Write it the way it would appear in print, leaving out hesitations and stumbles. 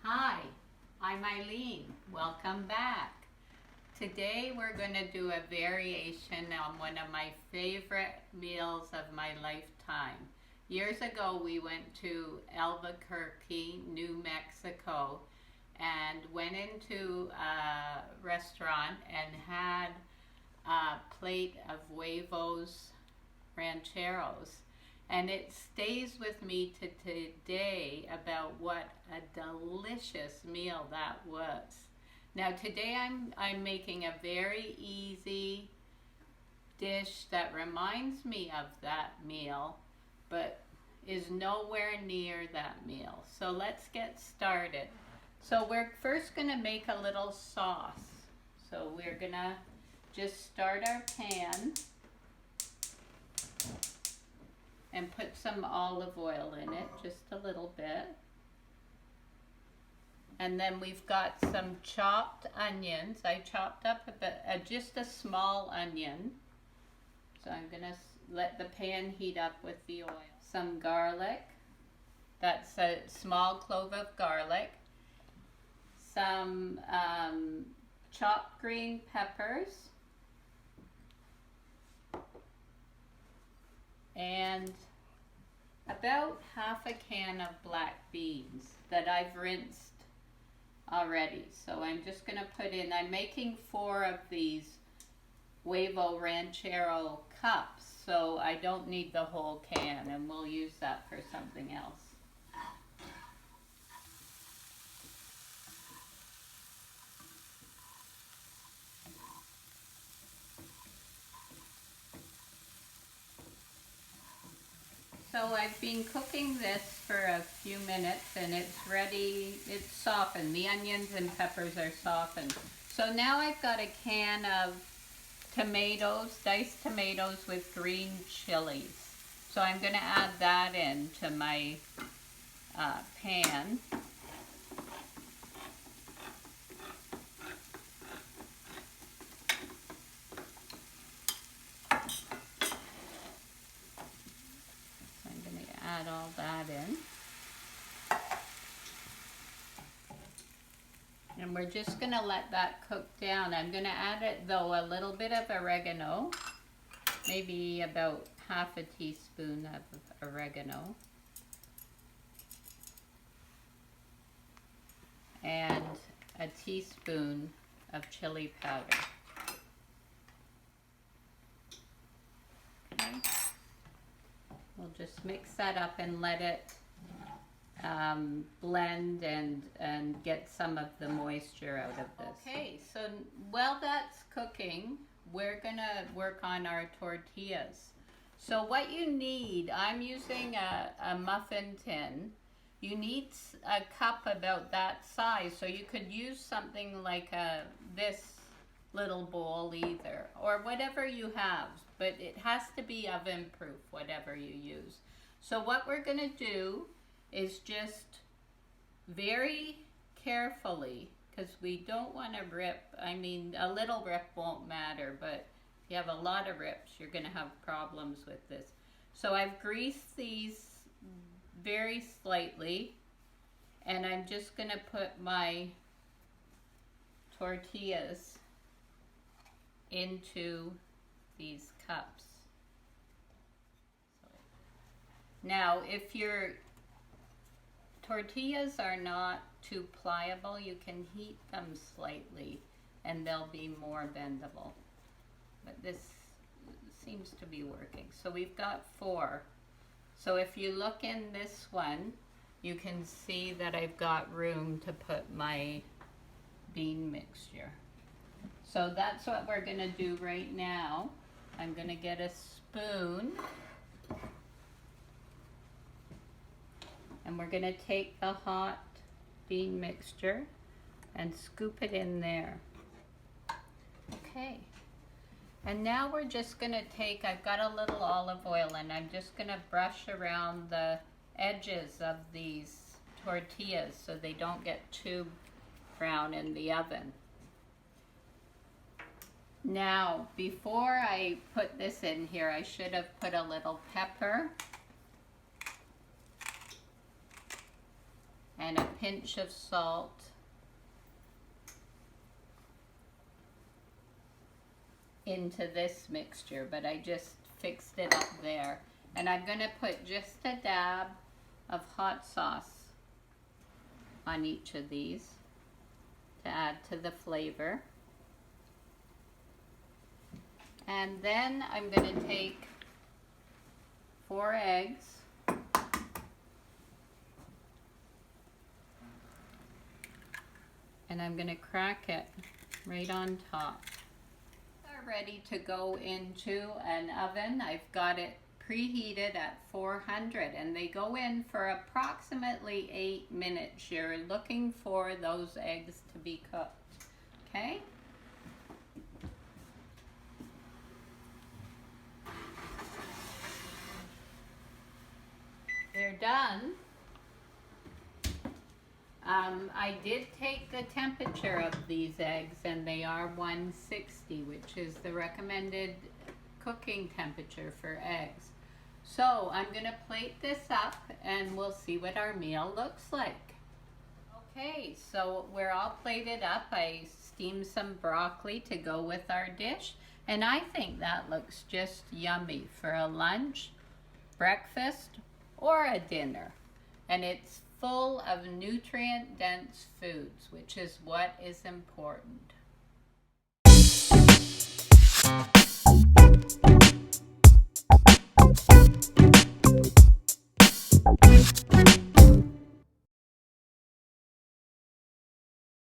Hi, I'm Eileen. Welcome back. Today we're going to do a variation on one of my favorite meals of my lifetime. Years ago we went to Albuquerque, New Mexico, and went into a restaurant and had a plate of Huevos Rancheros. And it stays with me to today about what a delicious meal that was. Now today I'm making a very easy dish that reminds me of that meal, but is nowhere near that meal. So let's get started. So we're first gonna make a little sauce. So we're gonna just start our pan and put some olive oil in it, just a little bit. And then we've got some chopped onions. I chopped up a bit, just a small onion. So I'm gonna let the pan heat up with the oil. Some garlic, that's a small clove of garlic. Some chopped green peppers. And about half a can of black beans that I've rinsed already. So I'm just going to put in, I'm making 4 of these Huevo Ranchero cups, so I don't need the whole can, and we'll use that for something else. So I've been cooking this for a few minutes and it's ready, it's softened. The onions and peppers are softened. So now I've got a can of tomatoes, diced tomatoes with green chilies. So I'm going to add that into my pan. Add all that in. And we're just going to let that cook down. I'm going to add it though a little bit of oregano, maybe about half a teaspoon of oregano. And a teaspoon of chili powder. Okay. We'll just mix that up and let it blend and get some of the moisture out of this. Okay, so while that's cooking, we're gonna work on our tortillas. So what you need, I'm using a muffin tin. You need a cup about that size, so you could use something like this little bowl either, or whatever you have, but it has to be oven proof, whatever you use. So what we're going to do is just very carefully, because we don't want to rip, I mean a little rip won't matter, but if you have a lot of rips you're going to have problems with this. So I've greased these very slightly, and I'm just going to put my tortillas into these cups. Now, if your tortillas are not too pliable, you can heat them slightly and they'll be more bendable. But this seems to be working. So we've got 4. So if you look in this one, you can see that I've got room to put my bean mixture. So that's what we're going to do right now. I'm going to get a spoon and we're going to take the hot bean mixture and scoop it in there. Okay. And now we're just going to take, I've got a little olive oil and I'm just going to brush around the edges of these tortillas so they don't get too brown in the oven. Now, before I put this in here, I should have put a little pepper pinch of salt. Into this mixture, but I just fixed it up there. And I'm going to put just a dab of hot sauce on each of these to add to the flavor. And then I'm going to take 4 eggs and I'm going to crack it right on top. They're ready to go into an oven. I've got it preheated at 400 and they go in for approximately 8 minutes. You're looking for those eggs to be cooked, okay? They're done. I did take the temperature of these eggs and they are 160, which is the recommended cooking temperature for eggs. So I'm going to plate this up and we'll see what our meal looks like. Okay, so we're all plated up. I steamed some broccoli to go with our dish and I think that looks just yummy for a lunch, breakfast, or a dinner. And it's full of nutrient-dense foods, which is what is important.